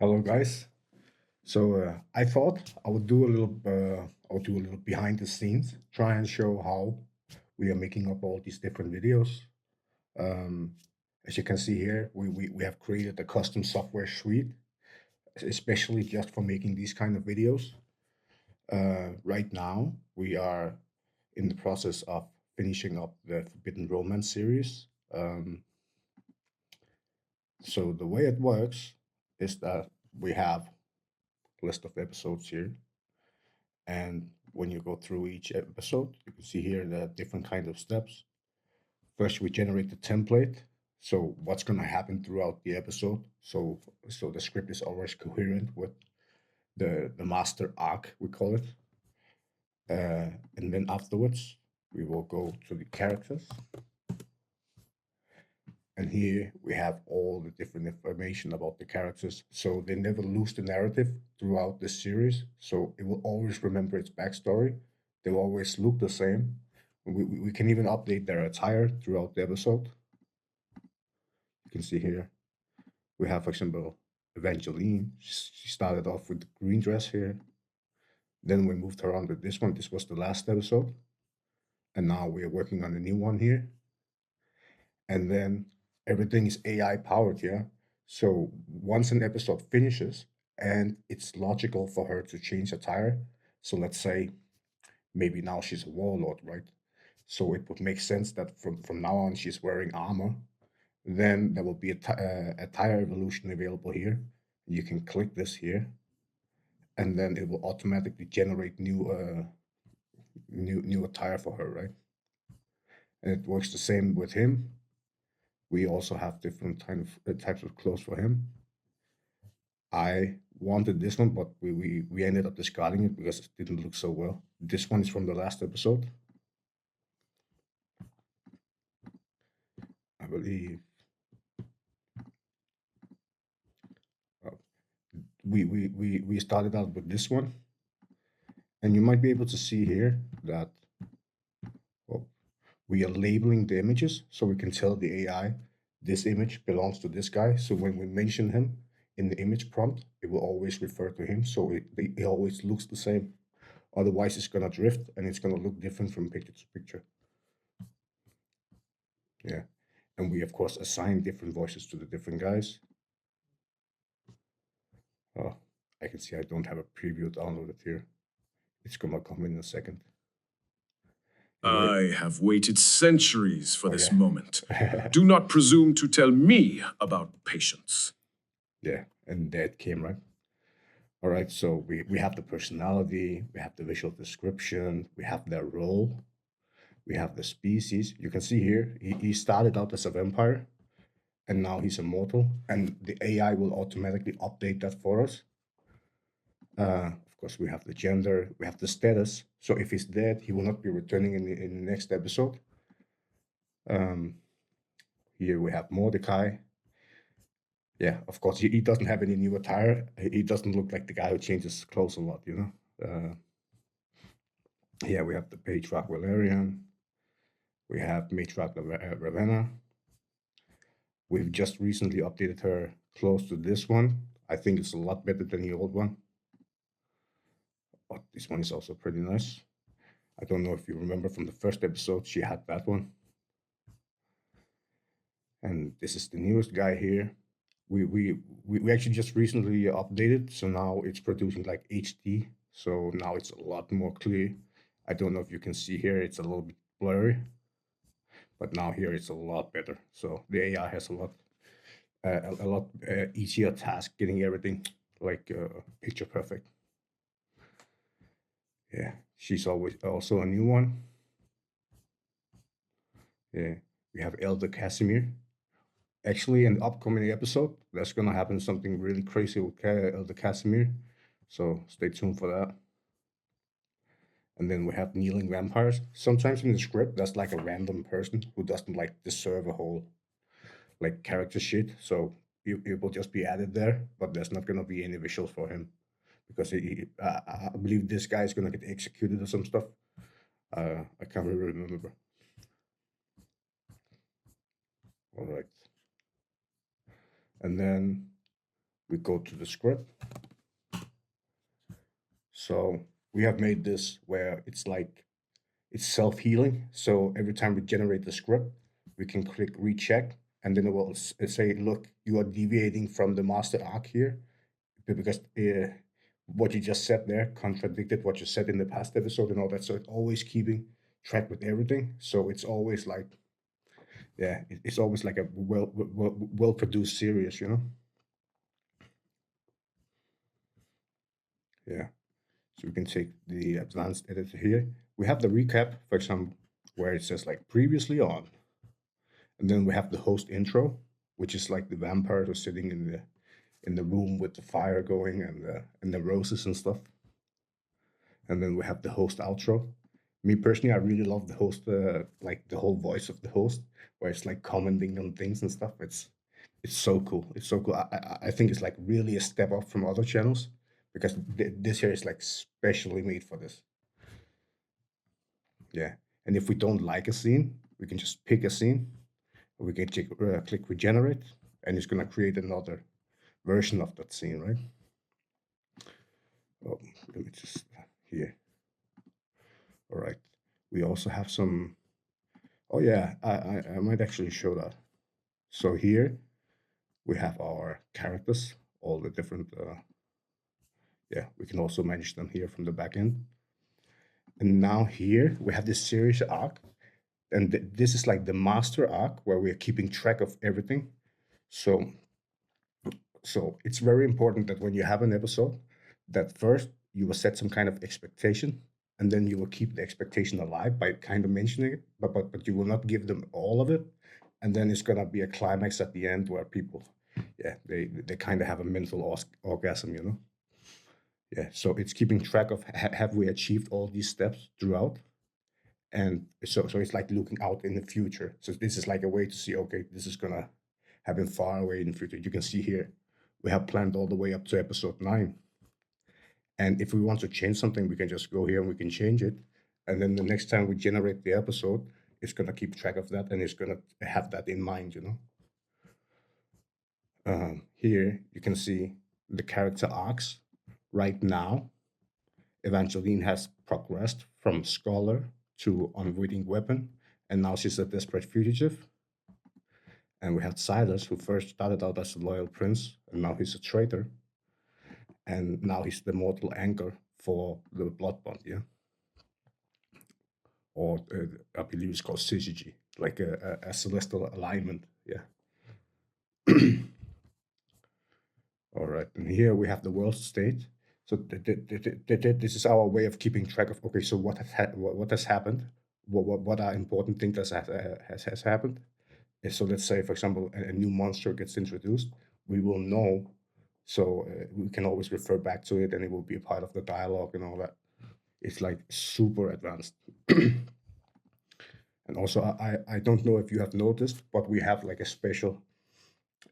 Hello, guys. I thought I would do a little behind the scenes, try and show how we are making up all these different videos. Um, as you can see here, we have created a custom software suite, especially just for making these kind of videos. Right now, we are in the process of finishing up the Forbidden Romance series. Um, so the way it works is that we have a list of episodes here. And when you go through each episode, you can see here the different kinds of steps. First, we generate the template. So what's going to happen throughout the episode? So the script is always coherent with the master arc, we call it. And then afterwards, we will go to the characters. And here we have all the different information about the characters. So they never lose the narrative throughout the series. So it will always remember its backstory. They will always look the same. We can even update their attire throughout the episode. You can see here we have, for example, Evangeline. She started off with the green dress here. Then we moved her on with this one. This was the last episode. And now we are working on a new one here. And then everything is AI powered, yeah. So once an episode finishes and it's logical for her to change attire, so let's say maybe now she's a warlord, right? So it would make sense that from now on she's wearing armor. Then there will be a tire evolution available here. You can click this here, and then it will automatically generate new attire for her, right? And it works the same with him. We also have different types of clothes for him. I wanted this one, but we ended up discarding it because it didn't look so well. This one is from the last episode, I believe. Uh, we started out with this one, and you might be able to see here that well, we are labeling the images so we can tell the AI this image belongs to this guy. So when we mention him in the image prompt, it will always refer to him. So it always looks the same. Otherwise, it's going to drift and it's going to look different from picture to picture. Yeah. And we, of course, assign different voices to the different guys. Oh, I can see I don't have a preview downloaded here. It's going to come in a second. Yeah, I have waited centuries for oh, this yeah. moment. Do not presume to tell me about patience. Yeah, and that came right. All right, so we have the personality, we have the visual description, we have their role, we have the species. You can see here, he started out as a vampire, and now he's immortal, and the AI will automatically update that for us. Of course, we have the gender, we have the status. So if he's dead, he will not be returning in the next episode. Um, Here we have Mordecai. Yeah, of course, he doesn't have any new attire. He doesn't look like the guy who changes clothes a lot, you know. Yeah, we have the patriarch Valerian. We have matriarch Ravenna. We've just recently updated her close to this one. I think it's a lot better than the old one. But this one is also pretty nice. I don't know if you remember from the first episode, she had that one. And this is the newest guy here. We actually just recently updated, so now it's producing like HD. So now it's a lot more clear. I don't know if you can see here, it's a little bit blurry, but now here it's a lot better. So the AI has a lot easier task getting everything like picture perfect. Yeah, she's always also a new one. Yeah, we have Elder Casimir. Actually, in the upcoming episode, there's gonna happen something really crazy with Elder Casimir. So stay tuned for that. And then we have kneeling vampires. Sometimes in the script, that's like a random person who doesn't like deserve a whole like character sheet. So it will just be added there, but there's not gonna be any visuals for him because I believe this guy is gonna get executed or some stuff. I can't really remember. All right, and then we go to the script. So we have made this where it's self-healing. So every time we generate the script, we can click recheck, and then it will say, look, you are deviating from the master arc here because what you just said there contradicted what you said in the past episode and all that. So it's always keeping track with everything. So it's always like, yeah, it's always like a well produced series, you know? Yeah. So we can take the advanced editor here. We have the recap, for example, where it says like previously on. And then we have the host intro, which is like the vampire who's sitting in the room with the fire going and the roses and stuff. And then we have the host outro. Me personally, I really love the host, like the whole voice of the host, where it's like commenting on things and stuff. It's so cool. It's so cool. I think it's like really a step up from other channels because this here is like specially made for this. Yeah. And if we don't like a scene, we can just pick a scene. We can click regenerate, and it's gonna create another version of that scene, right? Oh, let me just here. All right. We also have some. Oh yeah, I might actually show that. So here we have our characters, all the different. Yeah, we can also manage them here from the back end. And now here we have this series arc, and this is like the master arc where we're keeping track of everything. So it's very important that when you have an episode, that first you will set some kind of expectation, and then you will keep the expectation alive by kind of mentioning it, but you will not give them all of it, and then it's gonna be a climax at the end where people, yeah, they kind of have a mental orgasm, you know. Yeah, so it's keeping track of have we achieved all these steps throughout, and so it's like looking out in the future. So this is like a way to see, okay, this is gonna happen far away in the future. You can see here we have planned all the way up to episode 9, and if we want to change something, we can just go here and we can change it, and then the next time we generate the episode, it's gonna keep track of that and it's gonna have that in mind, you know. Here you can see the character arcs. Right now Evangeline has progressed from scholar to unwitting weapon, and now she's a desperate fugitive. And we had Silas, who first started out as a loyal prince, and now he's a traitor. And now he's the mortal anchor for the blood bond, yeah? Or I believe it's called syzygy, like a celestial alignment, yeah. All right, and here we have the world state. So this is our way of keeping track of, okay, so what has happened? What are important things that has happened? So let's say, for example, a new monster gets introduced, we will know, so we can always refer back to it and it will be a part of the dialogue and all that. It's like super advanced. And also, I don't know if you have noticed, but we have like a special,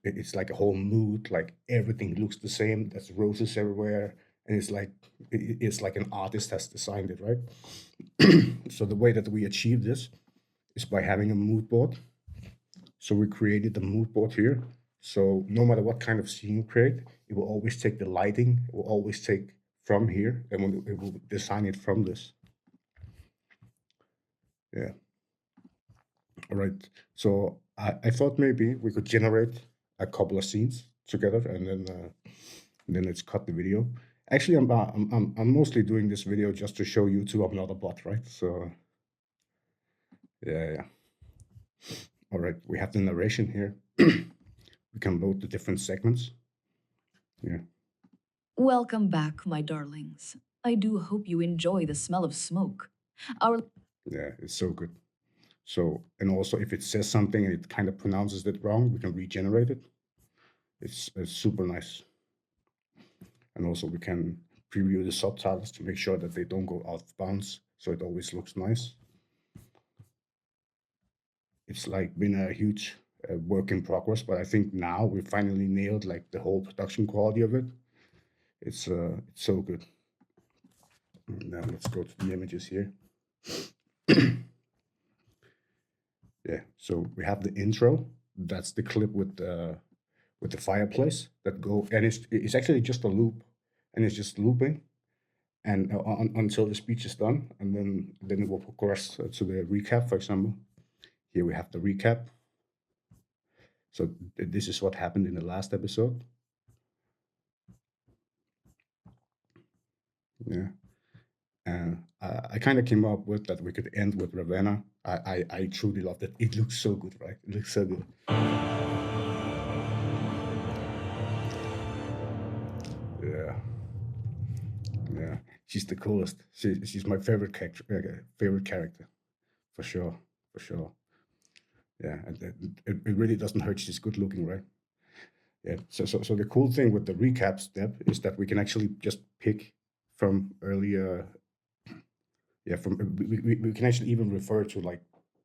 it's like a whole mood, like everything looks the same, there's roses everywhere, and it's like an artist has designed it, right? So the way that we achieve this is by having a mood board. So we created the mood board here. So no matter what kind of scene you create, it will always take the lighting, it will always take from here, and it will design it from this. Yeah. All right. So I thought maybe we could generate a couple of scenes together, and then let's cut the video. Actually, I'm mostly doing this video just to show you two I'm not a bot, right? So yeah. All right, we have the narration here. We can load the different segments. Yeah. Welcome back, my darlings. I do hope you enjoy the smell of smoke. Our Yeah, it's so good. So, and also if it says something and it kind of pronounces it wrong, we can regenerate it. It's super nice. And also we can preview the subtitles to make sure that they don't go out of bounds, so it always looks nice. It's like been a huge work in progress, but I think now we finally nailed like the whole production quality of it. It's so good. Now let's go to the images here. Yeah, so we have the intro. That's the clip with with the fireplace that go, and it's actually just a loop, and it's just looping, and until the speech is done, and then it will progress to the recap. For example, here we have the recap. So this is what happened in the last episode. Yeah. And I kind of came up with that we could end with Ravenna. I truly loved it. It looks so good, right? It looks so good. Yeah, yeah. She's the coolest. She's my favorite character. Favorite character, for sure, for sure. Yeah, and it really doesn't hurt. She's good looking, right? Yeah. So the cool thing with the recap step is that we can actually just pick from earlier. Yeah, from we can actually even refer to like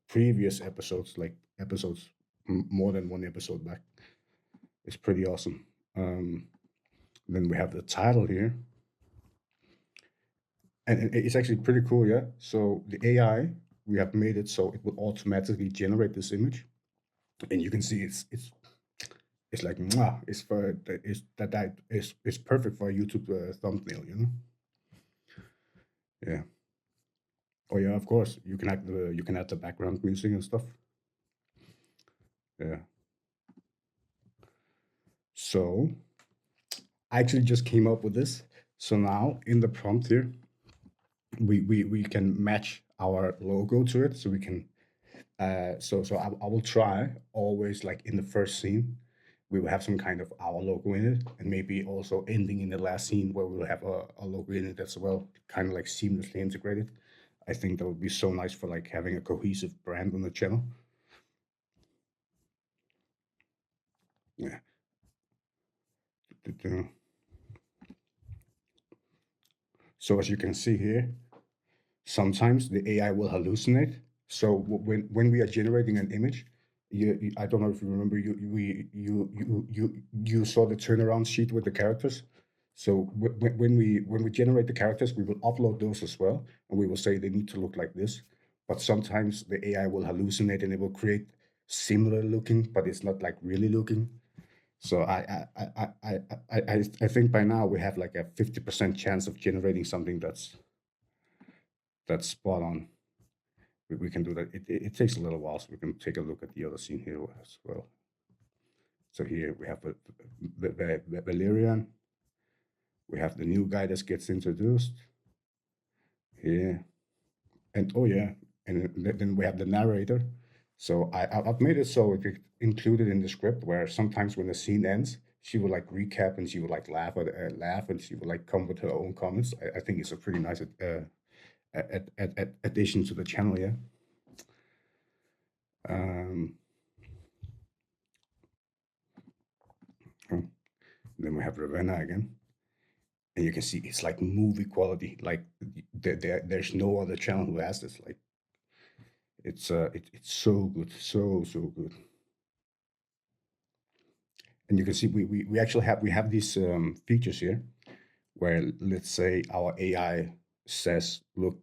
previous episodes, like episodes more than one episode back. It's pretty awesome. Then we have the title here, and it's actually pretty cool. Yeah. So the AI, we have made it so it will automatically generate this image, and you can see it's like mwah, it's perfect for a YouTube thumbnail. Yeah. Oh yeah, of course you can add the background music and stuff. Yeah. So I actually just came up with this. So now in the prompt here, we can match our logo to it. So we can I will try always like in the first scene, we will have some kind of our logo in it, and maybe also ending in the last scene where we'll have a logo in it as well, kind of like seamlessly integrated. I think that would be so nice for like having a cohesive brand on the channel. Yeah. So as you can see here, sometimes the AI will hallucinate. So when we are generating an image, I don't know if you remember, you saw the turnaround sheet with the characters. So when we generate the characters, we will upload those as well, and we will say they need to look like this. But sometimes the AI will hallucinate and it will create similar looking, but it's not like really looking. So I think by now we have like a 50% chance of generating something that's spot on. We can do that. It takes a little while, so we can take a look at the other scene here as well. So here we have Valerian. We have the new guy that gets introduced here, and oh yeah, and then we have the narrator. So I've made it so it included in the script where sometimes when the scene ends, she will like recap and she will like laugh and she will like come with her own comments. I think it's a pretty nice addition to the channel. Yeah. Um, oh, then we have Ravenna again, and you can see it's like movie quality. Like there's no other channel who has this. Like it's so good, so good. And you can see we actually have these features here where let's say our AI says, look,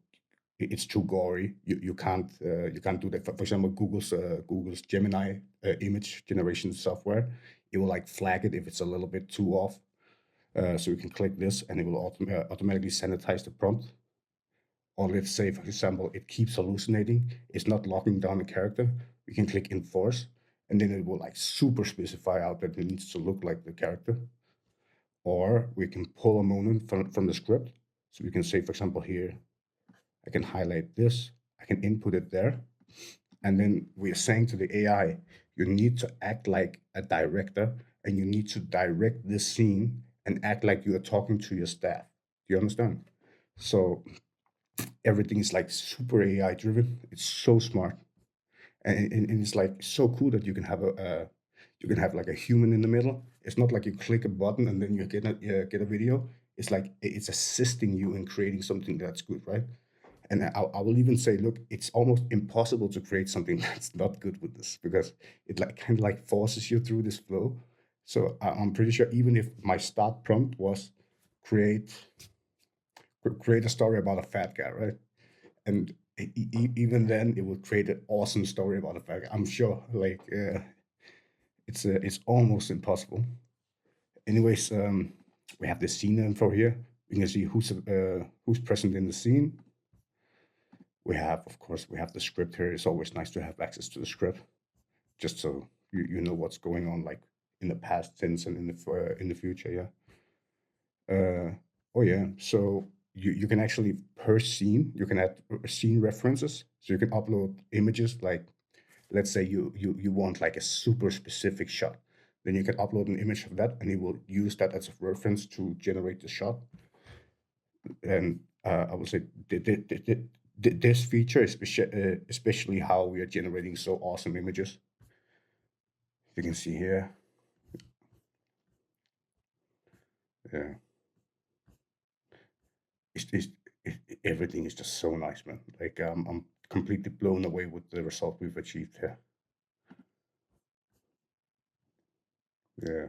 it's too gory. You can't do that. For example, Google's Gemini image generation software, it will like flag it if it's a little bit too off. So you can click this and it will automatically sanitize the prompt. Or let's say, for example, it keeps hallucinating, it's not locking down the character. We can click enforce, and then it will like super specify out that it needs to look like the character. Or we can pull a moment from the script. So we can say, for example, here, I can highlight this, I can input it there. And then we're saying to the AI, you need to act like a director and you need to direct this scene and act like you are talking to your staff. Do you understand? So everything is like super AI driven. It's so smart. And it's like so cool that you can have you can have like a human in the middle. It's not like you click a button and then you get a video. It's like it's assisting you in creating something that's good, right? And I will even say, look, it's almost impossible to create something that's not good with this because it like kind of like forces you through this flow. So I'm pretty sure even if my start prompt was create create a story about a fat guy, right? And even then, it would create an awesome story about a fat guy. I'm sure, like It's almost impossible. Anyways, we have the scene info here. We can see who's present in the scene. We have, of course, we have the script here. It's always nice to have access to the script, just so you know what's going on, like in the past tense and in the future. Yeah. Oh yeah. So you can actually per scene you can add scene references. So you can upload images. Like let's say you want like a super specific shot, then you can upload an image of that, and it will use that as a reference to generate the shot. And I would say this feature is especially how we are generating so awesome images. You can see here. Yeah. It's everything is just so nice, man. Like I'm completely blown away with the result we've achieved here. Yeah,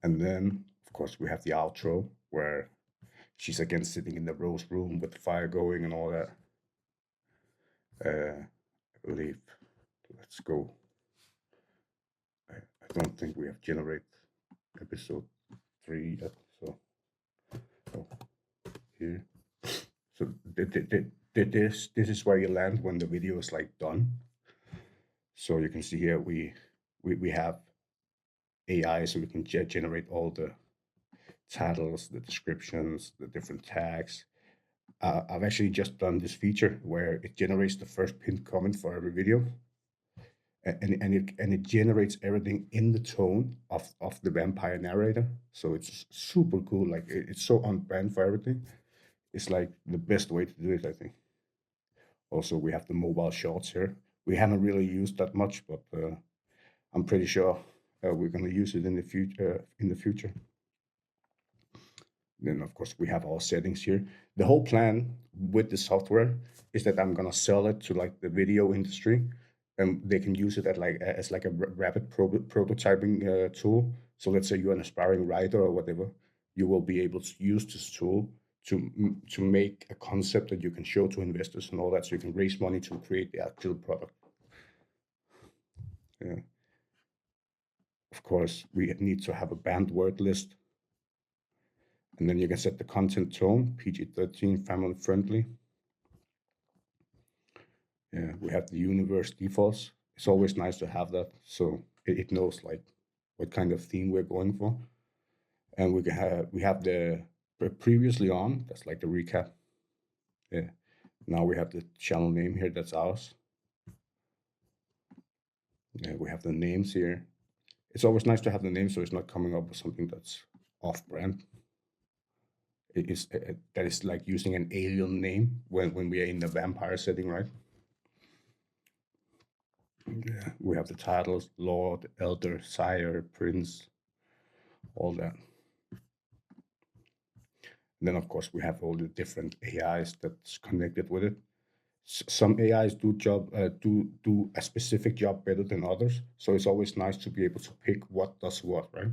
and then of course we have the outro where she's again sitting in the rose room with the fire going and all that. I believe. Let's go. I don't think we have generated episode 3 yet. So oh, here. So this is where you land when the video is like done. So you can see here we have AI, so we can generate all the titles, the descriptions, the different tags. I've actually just done this feature where it generates the first pinned comment for every video, and it generates everything in the tone of the vampire narrator. So it's super cool. Like it's so on brand for everything. It's like the best way to do it, I think. Also, we have the mobile shorts here. We haven't really used that much, but I'm pretty sure we're going to use it in the future. In the future. Then, of course, we have our settings here. The whole plan with the software is that I'm gonna sell it to like the video industry, and they can use it as like a rapid prototyping tool. So let's say you're an aspiring writer or whatever, you will be able to use this tool to make a concept that you can show to investors and all that, so you can raise money to create the actual product. Yeah. Of course, we need to have a banned word list. And then you can set the content tone, PG-13, family friendly. Yeah, we have the universe defaults. It's always nice to have that, so it knows like what kind of theme we're going for. And we have the previously on. That's like the recap. Yeah. Now we have the channel name here. That's ours. Yeah, we have the names here. It's always nice to have the name, so it's not coming up with something that's off-brand. It is that is like using an alien name when we are in the vampire setting, right? Yeah, we have the titles: Lord, Elder, Sire, Prince, all that. And then, of course, we have all the different AIs that's connected with it. Some AIs do a specific job better than others, so it's always nice to be able to pick what does what, right?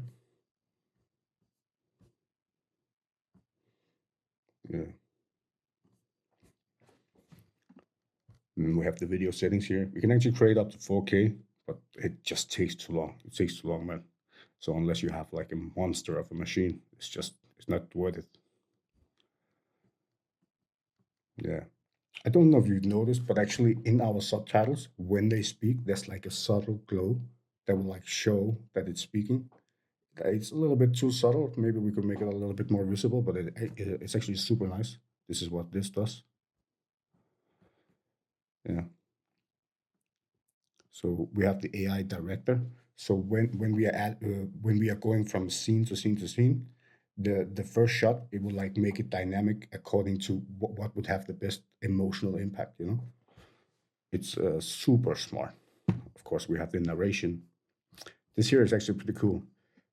Yeah. And we have the video settings here. We can actually create up to 4K, but it just takes too long. It takes too long, man. So unless you have like a monster of a machine, it's not worth it. Yeah. I don't know if you've noticed, but actually in our subtitles, when they speak, there's like a subtle glow that will like show that it's speaking. It's a little bit too subtle. Maybe we could make it a little bit more visible, but it's actually super nice. This is what this does. Yeah. So we have the AI director. So when we are going from scene to scene to scene, the first shot it will like make it dynamic according to what would have the best emotional impact. It's super smart. Of course, we have the narration. This here is actually pretty cool.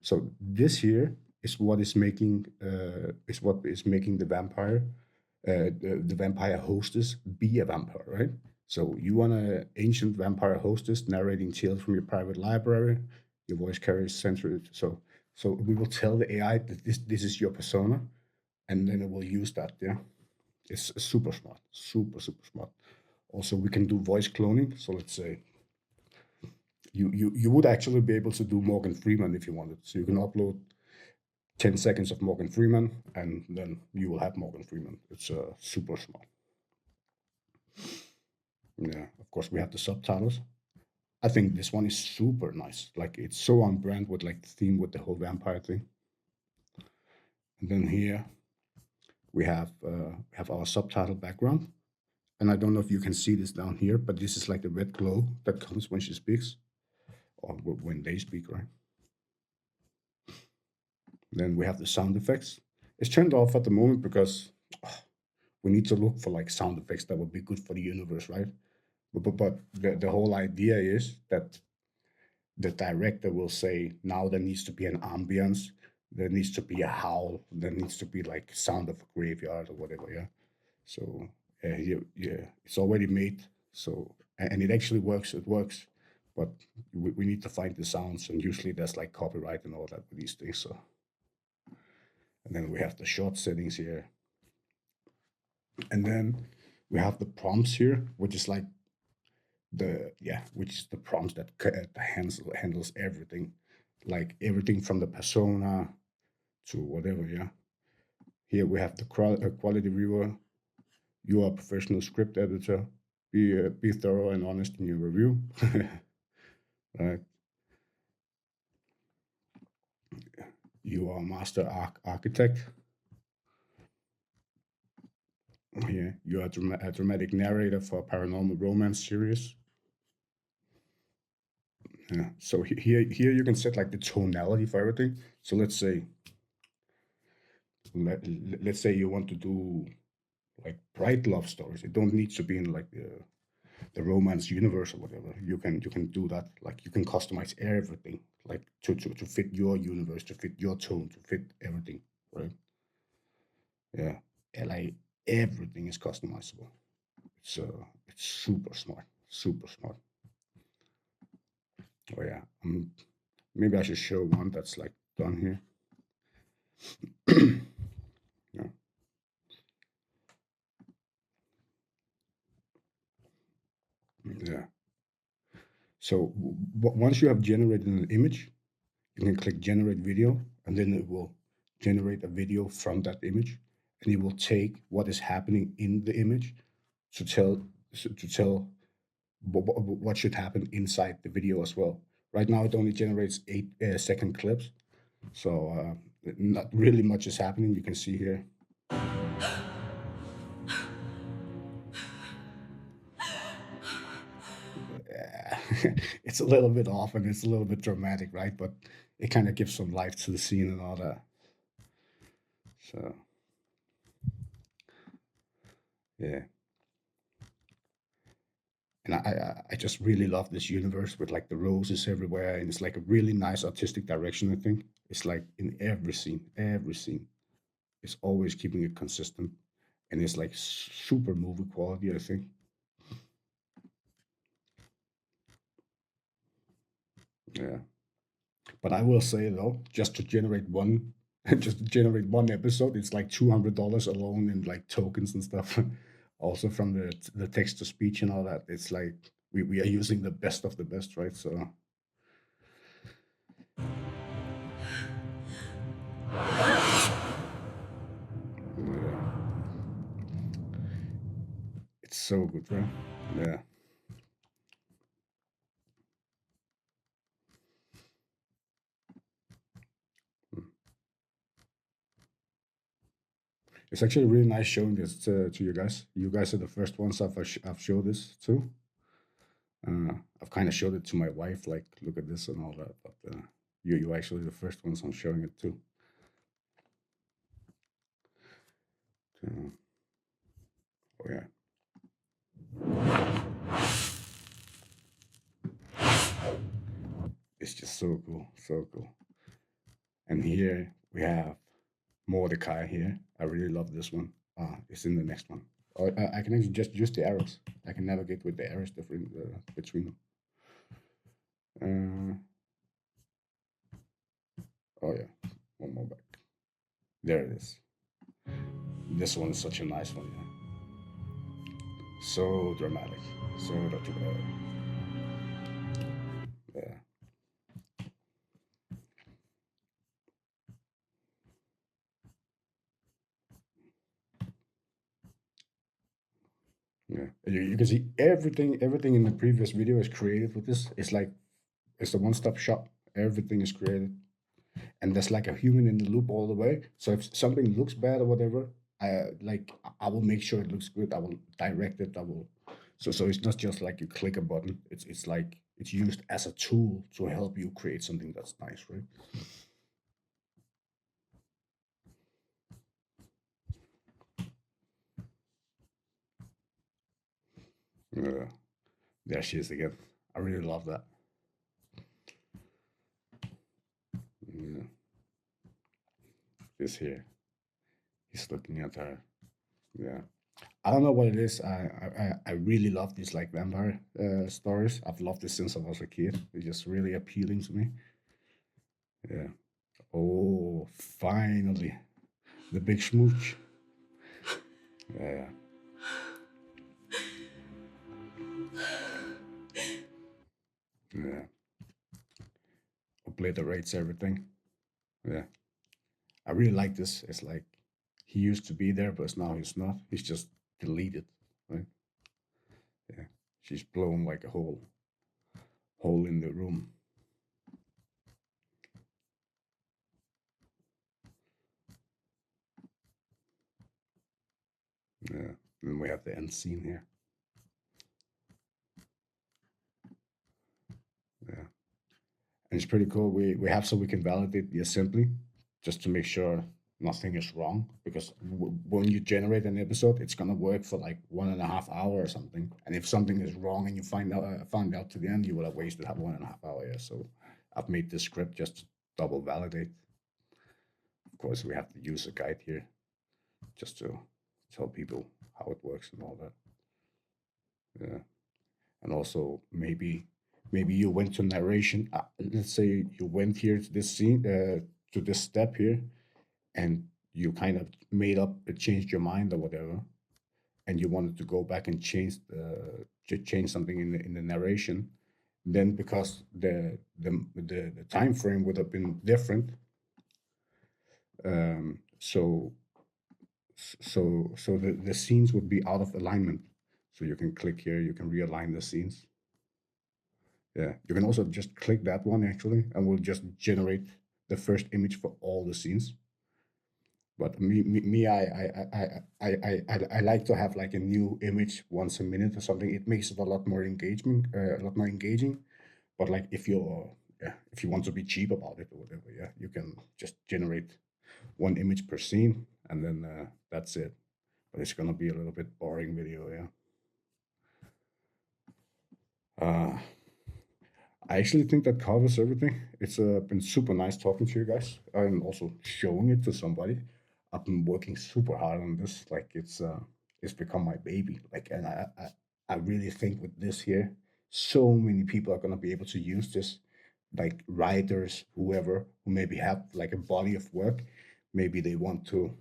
So this here is what is making the vampire, the vampire hostess be a vampire, right? So you want an ancient vampire hostess narrating tales from your private library. Your voice carries sensory. So we will tell the AI that this is your persona, and then it will use that. Yeah. It's super smart, super smart. Also, we can do voice cloning. So let's say you would actually be able to do Morgan Freeman if you wanted. So you can upload 10 seconds of Morgan Freeman, and then you will have Morgan Freeman. It's super smart. Yeah, of course, we have the subtitles. I think this one is super nice. Like it's so on brand with like the theme with the whole vampire thing. And then here we have our subtitle background. And I don't know if you can see this down here, but this is like the red glow that comes when she speaks, or when they speak, right? Then we have the sound effects. It's turned off at the moment because we need to look for like sound effects that would be good for the universe, right? But the whole idea is that the director will say, now there needs to be an ambience, there needs to be a howl, there needs to be like sound of a graveyard or whatever, yeah. So yeah, it's already made. So and it actually works. It works, but we need to find the sounds, and usually there's like copyright and all that with these things. So and then we have the short settings here, and then we have the prompts here, which is like which is the prompts that handles everything, like everything from the persona to whatever. Yeah. Here we have the quality reviewer. You are a professional script editor. Be thorough and honest in your review. Right. You are a master architect. Yeah. You are a dramatic narrator for a paranormal romance series. Yeah. So here you can set like the tonality for everything. So let's say you want to do like bright love stories. It don't need to be in like the romance universe or whatever. You can do that. Like you can customize everything like to fit your universe, to fit your tone, to fit everything, right? Yeah. And like everything is customizable. It's super smart, super smart. Oh yeah. Maybe I should show one that's like done here. Yeah. Yeah. So once you have generated an image, you can click generate video, and then it will generate a video from that image, and it will take what is happening in the image to tell what should happen inside the video as well. Right now, it only generates 8-second clips, so not really much is happening. You can see here. It's a little bit off and it's a little bit dramatic, right? But it kind of gives some life to the scene and all that. So yeah. And I just really love this universe with like the roses everywhere, and it's like a really nice artistic direction. I think it's like in every scene, it's always keeping it consistent, and it's like super movie quality. I think. Yeah, but I will say though, just to generate one, just to generate one episode, it's like $200 alone in like tokens and stuff. Also from the text to speech and all that, it's like we are using the best of the best, right? So yeah, it's so good, right? Yeah. It's actually really nice showing this to you guys. You guys are the first ones I've showed this to. I've kind of showed it to my wife, like, look at this and all that. But you actually the first ones I'm showing it to. Uh, oh yeah, it's just so cool, so cool. And here we have Mordecai here. I really love this one. It's in the next one. I can actually just use the arrows. I can navigate with the arrows between them. Uh, oh yeah, one more back. There it is. This one is such a nice one. Yeah. So dramatic. So dramatic. Yeah. Yeah. You can see everything in the previous video is created with this. It's like it's a one-stop shop. Everything is created. And there's like a human in the loop all the way. So if something looks bad or whatever, I will make sure it looks good. I will direct it. I will so it's not just like you click a button. It's like it's used as a tool to help you create something that's nice, right? Yeah. There she is again. I really love that. Yeah. This here. He's looking at her. Yeah. I don't know what it is. I really love these like vampire stories. I've loved this since I was a kid. It's just really appealing to me. Yeah. Oh, finally, the big smooch. Yeah. Yeah. Obliterates everything. Yeah. I really like this. It's like he used to be there, but now he's not. He's just deleted. Right. Yeah. She's blown like a hole in the room. Yeah. Then we have the end scene here. Yeah. And it's pretty cool. We have so we can validate the assembly just to make sure nothing is wrong. Because when you generate an episode, it's gonna work for like 1.5 hours or something. And if something is wrong and you find out to the end, you will have wasted 1.5 hours. Yeah. So I've made this script just to double validate. Of course, we have to use a guide here just to tell people how it works and all that. Yeah. And also maybe you went to narration. Let's say you went here to this scene, to this step here, and you kind of made up, changed your mind or whatever, and you wanted to go back and change something in the narration. Then because the time frame would have been different, so the scenes would be out of alignment. So you can click here, you can realign the scenes. Yeah, you can also just click that one actually, and we'll just generate the first image for all the scenes. But I like to have like a new image once a minute or something. It makes it a lot more engagement, a lot more engaging. But like if you want to be cheap about it or whatever, yeah, you can just generate one image per scene, and then that's it. But it's gonna be a little bit boring video, yeah. Uh, I actually think that covers everything. It's been super nice talking to you guys and also showing it to somebody. I've been working super hard on this. Like it's become my baby. Like, and I really think with this here, so many people are gonna be able to use this. Like writers, whoever who maybe have like a body of work, maybe they want to,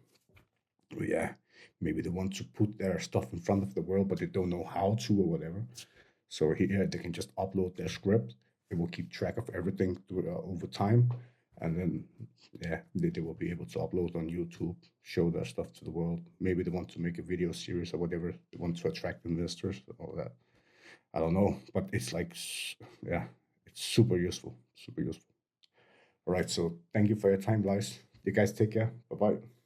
yeah, maybe they want to put their stuff in front of the world, but they don't know how to or whatever. So here they can just upload their script. It will keep track of everything over time, and then yeah, they will be able to upload on YouTube, show their stuff to the world. Maybe they want to make a video series or whatever. They want to attract investors, all that. I don't know, but it's like yeah, it's super useful, super useful. All right, so thank you for your time, guys. You guys take care. Bye bye.